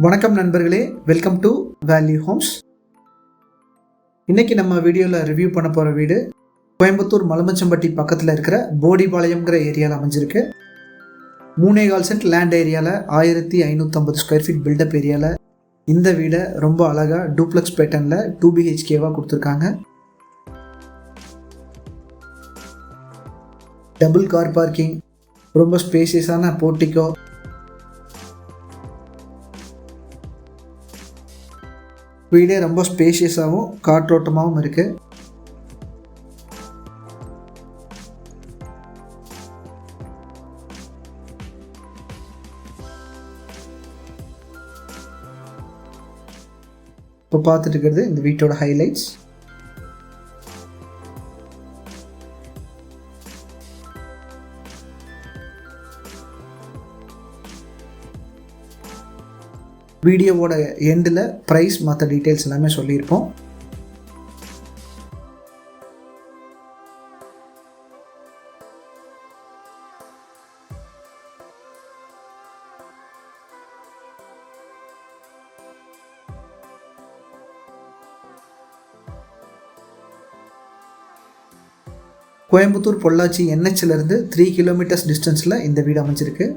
வணக்கம் நண்பர்களே, welcome to value Holmes. இன்னைக்கு நம்ம வீடியோவில் ரிவ்யூ பண்ண போகிற வீடு கோயம்புத்தூர் மலமச்சம்பட்டி பக்கத்தில் இருக்கிற போடிபாளையம்ங்கிற ஏரியாவில் அமைஞ்சிருக்கு. 3.25 சென்ட் லேண்ட் ஏரியாவில் 1550 ஸ்கொயர் ஃபீட் பில்டப் ஏரியாவில் இந்த வீடை ரொம்ப அழகாக டூப்ளெக்ஸ் பேட்டர்னில் 2 BHKவாக கொடுத்துருக்காங்க. டபுள் கார் பார்க்கிங், ரொம்ப ஸ்பேசியஸான போர்ட்டிகோ, வீடே ரொம்ப ஸ்பேஷியஸாகவும் காற்றோட்டமாகவும் இருக்குது. இப்போ பார்த்துட்டு இருக்கிறது இந்த வீட்டோட ஹைலைட்ஸ். வீடியோவோட எண்டில் ப்ரைஸ் மற்ற டீட்டெயில்ஸ் எல்லாமே சொல்லியிருப்போம். கோயம்புத்தூர் பொள்ளாச்சி NHலேருந்து 3 கிலோமீட்டர்ஸ் டிஸ்டன்ஸில் இந்த வீடு அமைஞ்சிருக்கு.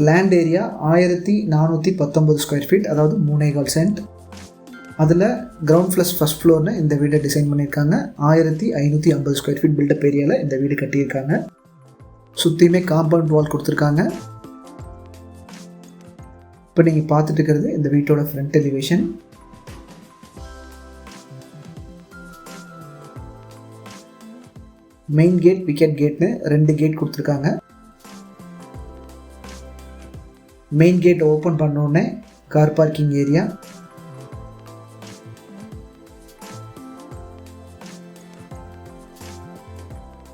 லேண்ட் ஏரியா 1419 ஸ்கொயர் ஃபீட், அதாவது 3.25 சென்ட். அதில் கிரவுண்ட் ப்ளஸ் ஃபஸ்ட் ஃப்ளோர்னு இந்த வீடை டிசைன் பண்ணியிருக்காங்க. 1550 ஸ்கொயர் ஃபீட் பில்டப் ஏரியாவில் இந்த வீடு கட்டியிருக்காங்க. சுற்றியுமே காம்பவுண்ட் வால் கொடுத்துருக்காங்க. இப்போ நீங்கள் பார்த்துட்டு இருக்கிறது இந்த வீட்டோட front elevation. Main gate, wicket கேட்னு 2 கேட் கொடுத்துருக்காங்க. மெயின் கேட் ஓப்பன் பண்ணோடனே கார் பார்க்கிங் ஏரியா,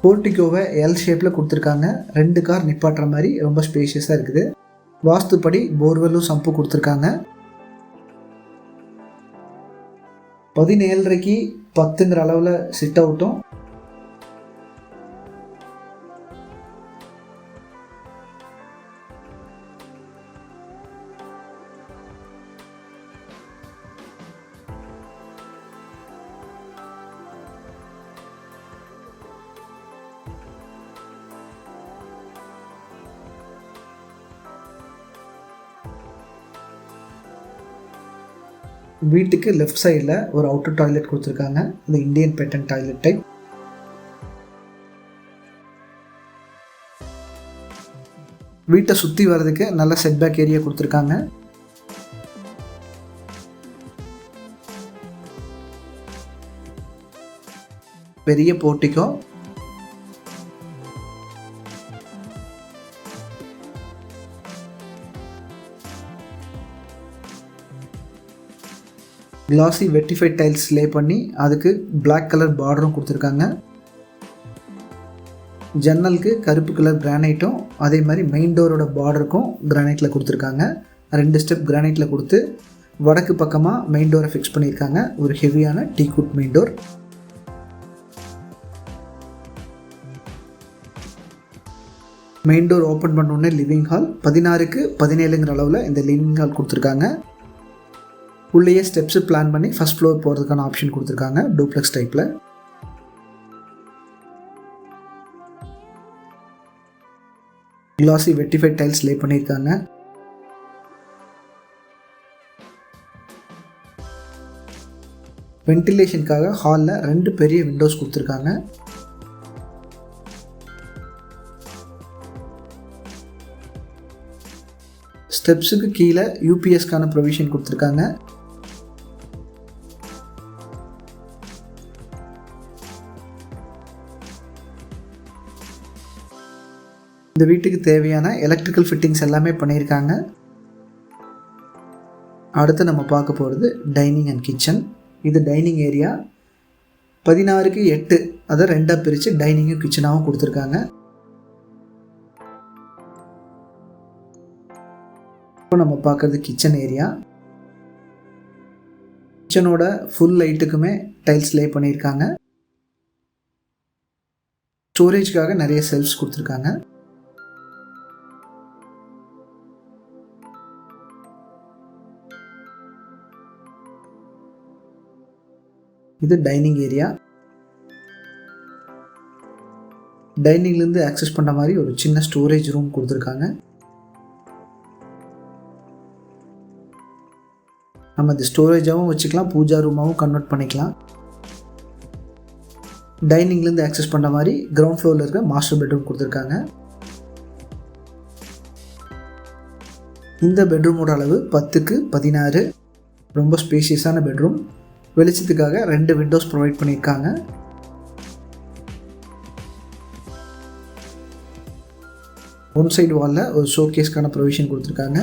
போர்ட்டிகோவை L ஷேப்பில் கொடுத்துருக்காங்க. 2 கார் நிப்பாட்டுற மாதிரி ரொம்ப ஸ்பேஷியஸாக இருக்குது. வாஸ்துப்படி போர்வெல்லும் சம்பு கொடுத்துருக்காங்க. 17.5க்கு 10ங்கிற அளவில் சிட் அவுட்டும், வீட்டுக்கு லெஃப்ட் சைடில் ஒரு அவுட்டர் டாய்லெட் கொடுத்துருக்காங்க. இந்த இந்தியன் பேட்டர்ன் டாய்லெட் டைப். வீட்டை சுற்றி வர்றதுக்கு நல்ல செட்பேக் ஏரியா கொடுத்துருக்காங்க. பெரிய போர்ட்டிகோ, கிளாசி வெட்டிஃபைட் டைல்ஸ் லே பண்ணி அதுக்கு பிளாக் கலர் பார்டரும் கொடுத்துருக்காங்க. ஜன்னலுக்கு கருப்பு கலர் கிரானைட்டும் அதே மாதிரி மெயின் டோரோட பார்டருக்கும் கிரானைட்டில் கொடுத்துருக்காங்க. 2 ஸ்டெப் கிரானைட்டில் கொடுத்து வடக்கு பக்கமாக மெயின் டோரை ஃபிக்ஸ் பண்ணியிருக்காங்க. ஒரு ஹெவியான teakwood main door. Main door open பண்ணோடனே லிவிங் ஹால் 16க்கு 17ங்கிற அளவில் இந்த லிவிங் ஹால் கொடுத்துருக்காங்க. உள்ளேயே ஸ்டெப்ஸு பிளான் பண்ணி ஃபஸ்ட் ஃப்ளோர் போகிறதுக்கான ஆப்ஷன் கொடுத்துருக்காங்க டூப்ளெக்ஸ் டைப்பில். கிளாசி வெட்டிஃபைட் டைல்ஸ் லே பண்ணியிருக்காங்க. வென்டிலேஷனுக்காக ஹாலில் 2 பெரிய விண்டோஸ் கொடுத்துருக்காங்க. ஸ்டெப்ஸுக்கு கீழே UPSக்கான ப்ரொவிஷன் கொடுத்துருக்காங்க. இந்த வீட்டுக்கு தேவையான எலக்ட்ரிக்கல் ஃபிட்டிங்ஸ் எல்லாமே பண்ணியிருக்காங்க. அடுத்து நம்ம பார்க்க போகிறது டைனிங் அண்ட் கிச்சன். இது டைனிங் ஏரியா 16க்கு 8, அதை 2ஆக பிரித்து டைனிங்கும் கிச்சனாகவும் கொடுத்துருக்காங்க. இப்போ நம்ம பார்க்குறது கிச்சன் ஏரியா. கிச்சனோட ஃபுல் லைட்டுக்குமே டைல்ஸ் லே பண்ணியிருக்காங்க. ஸ்டோரேஜ்க்காக நிறைய செல்ஃப்ஸ் கொடுத்துருக்காங்க. இது டைனிங் ஏரியா. டைனிங்லேருந்து ஆக்சஸ் பண்ணுற மாதிரி ஒரு சின்ன ஸ்டோரேஜ் ரூம் கொடுத்துருக்காங்க. நம்ம இது ஸ்டோரேஜாகவும் வச்சுக்கலாம், பூஜா ரூமாகவும் கன்வெர்ட் பண்ணிக்கலாம். டைனிங்லேருந்து ஆக்சஸ் பண்ணுற மாதிரி கிரவுண்ட் ஃப்ளோரில் இருக்க மாஸ்டர் பெட்ரூம் கொடுத்துருக்காங்க. இந்த பெட்ரூமோட அளவு 10x16. ரொம்ப ஸ்பேஷியஸான பெட்ரூம். வெளிச்சத்துக்காக 2 விண்டோஸ் ப்ரொவைட் பண்ணியிருக்காங்க. ஒன் சைடு வாலில் ஒரு ஷோகேஸ்க்கான ப்ரொவிஷன் கொடுத்துருக்காங்க.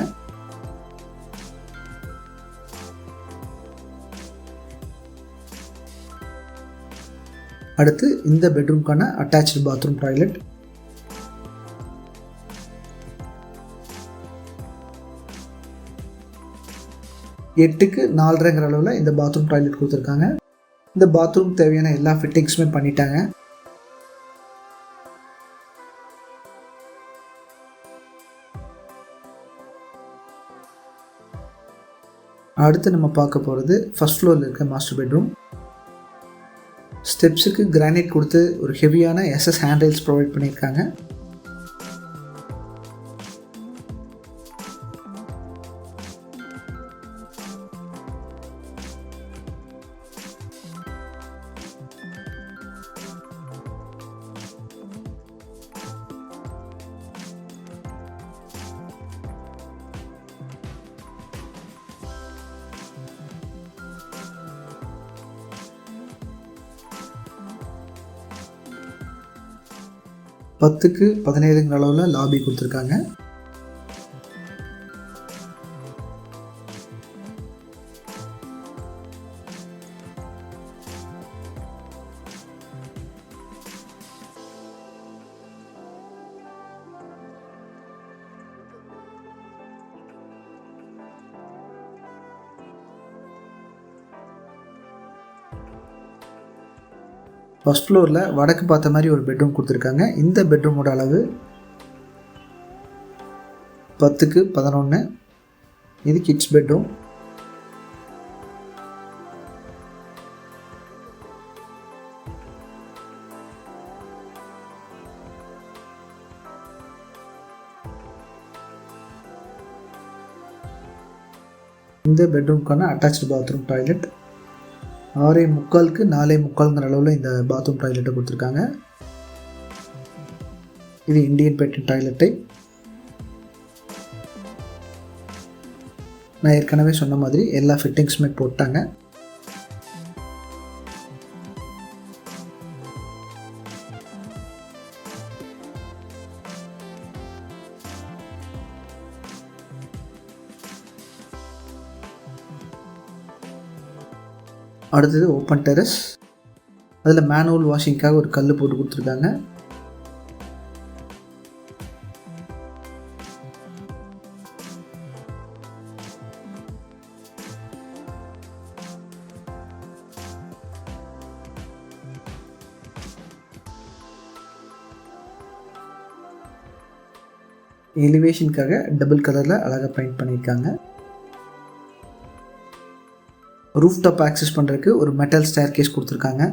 அடுத்து இந்த பெட்ரூம்க்கான அட்டாச்டு பாத்ரூம் டாய்லெட். எட்டுக்கு 4.5 அளவில் இந்த பாத்ரூம் டாய்லெட் கொடுத்துருக்காங்க. இந்த பாத்ரூம் தேவையான எல்லா ஃபிட்டிங்ஸுமே பண்ணிட்டாங்க. அடுத்து நம்ம பார்க்க போகிறது ஃபர்ஸ்ட் ஃப்ளோரில் இருக்க மாஸ்டர் பெட்ரூம். ஸ்டெப்ஸுக்கு கிரானைட் கொடுத்து ஒரு ஹெவியான SS ஹேண்ட் ரைல்ஸ் ப்ரொவைட் பண்ணியிருக்காங்க. பத்துக்கு 17 அளவில் லாபி கொடுத்துருக்காங்க. ஃபர்ஸ்ட் ஃப்ளோரில் வடக்கு பார்த்த மாதிரி ஒரு பெட்ரூம் கொடுத்துருக்காங்க. இந்த பெட்ரூமோட அளவு 10x11. இது கிட்ஸ் பெட்ரூம். இந்த பெட்ரூம்க்கான அட்டாச்டு பாத்ரூம் டாய்லெட். 6.75க்கு 4.75 அளவில் இந்த பாத்ரூம் டாய்லெட்டை கொடுத்துருக்காங்க. இது இந்தியன் பேட்டர்ன் டாய்லெட் டைப். நான் ஏற்கனவே சொன்ன மாதிரி எல்லா ஃபிட்டிங்ஸுமே போட்டாங்க. அடுத்தது ஓப்பன் டெரஸ். அதில் மேனுவல் வாஷிங்காக ஒரு கல் போட்டு கொடுத்துருக்காங்க. எலிவேஷனுக்காக டபுள் கலரில் அழகாக பெயிண்ட் பண்ணியிருக்காங்க. ரூஃப் டாப் ஆக்சஸ் பண்ணுறதுக்கு ஒரு மெட்டல் ஸ்டேர் கேஸ் கொடுத்துருக்காங்க.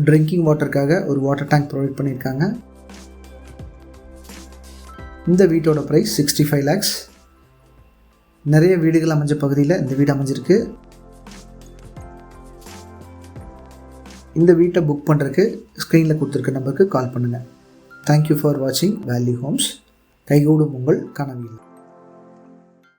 ட்ரிங்கிங் வாட்டருக்காக ஒரு வாட்டர் டேங்க் ப்ரொவைட் பண்ணியிருக்காங்க. இந்த வீட்டோட ப்ரைஸ் 65 lakhs. நிறைய வீடுகள் அமைஞ்ச பகுதியில் இந்த வீடு அமைஞ்சிருக்கு. இந்த வீட்டை புக் பண்ணுறதுக்கு ஸ்க்ரீனில் கொடுத்துருக்க நம்பருக்கு கால் பண்ணுங்கள். தேங்க்யூ ஃபார் வாட்சிங் வேல்யூ ஹோம்ஸ். கைகூடும் உங்கள் கனவில்.